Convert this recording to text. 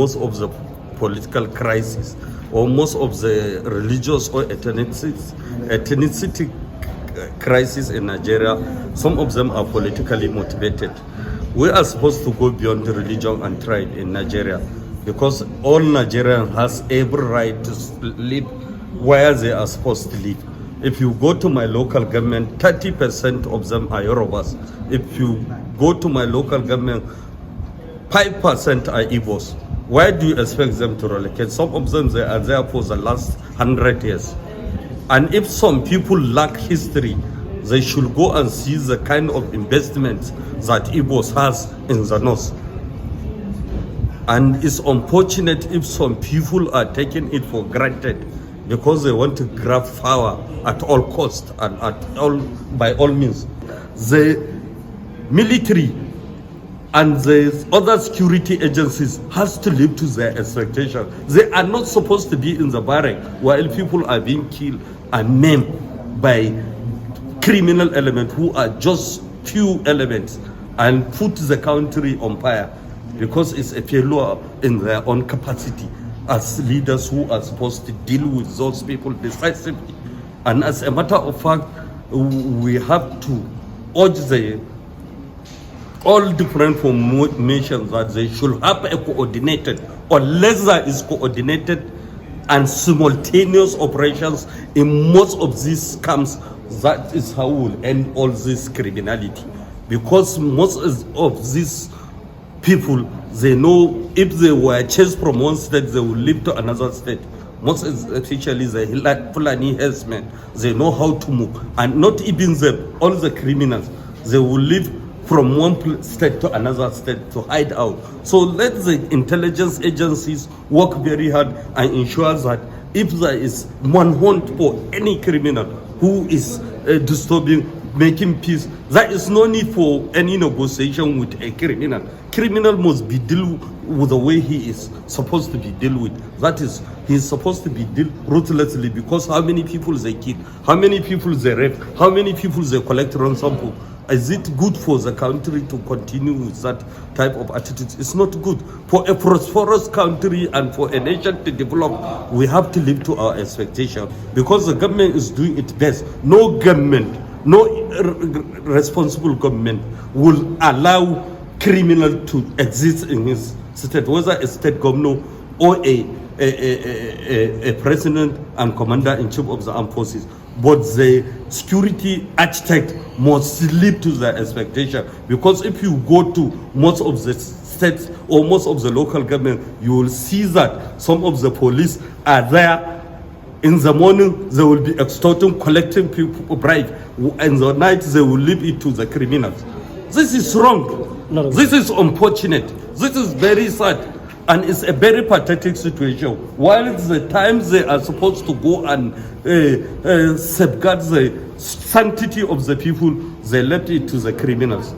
most of the political crisis or most of the religious or ethnicity crisis in Nigeria, some of them are politically motivated. We are supposed to go beyond religion and tribe in Nigeria because all Nigerians has every right to live where they are supposed to live. If you go to my local government, 30% of them are Yorubas. If you go to my local government, 5% are Igbos. Why do you expect them to relocate? Some of them, they are there for the last 100 years. And if some people lack history, they should go and see the kind of investments that Igbos has in the north. And it's unfortunate if some people are taking it for granted because they want to grab power at all costs and by all means. The military and the other security agencies has to live to their expectation. They are not supposed to be in the barrack while people are being killed and maimed by criminal elements who are just few elements and put the country on fire because it's a failure in their own capacity as leaders who are supposed to deal with those people decisively. And as a matter of fact, we have to urge all different formations that they should have a coordinated, unless there is coordinated and simultaneous operations in most of these camps. That is how we'll end all this criminality. Because most of these people, they know if they were chased from one state, they will leave to another state. Most especially the Fulani Herdsmen, they know how to move. And not even all the criminals, they will leave from one state to another state to hide out. So let the intelligence agencies work very hard and ensure that if there is one hunt for any criminal who is disturbing, making peace, there is no need for any negotiation with a criminal. Criminal must be dealt with the way he is supposed to be dealt with. That is, he is supposed to be dealt ruthlessly because how many people they kill, how many people they rape, how many people they collect ransom for. Is it good for the country to continue with that type of attitude? It's not good. For a prosperous country and for a nation to develop, we have to live to our expectation because the government is doing its best. No government, no responsible government will allow criminal to exist in his state, whether a state governor or a president and commander-in-chief of the armed forces. But the security architect must live to their expectation because if you go to most of the states or most of the local government, you will see that some of the police are there. In the morning, they will be extorting, collecting people bribe. In the night, they will leave it to the criminals. This is wrong. This is unfortunate. This is very sad. And it's a very pathetic situation. While it's the times they are supposed to go and safeguard the sanctity of the people, they left it to the criminals.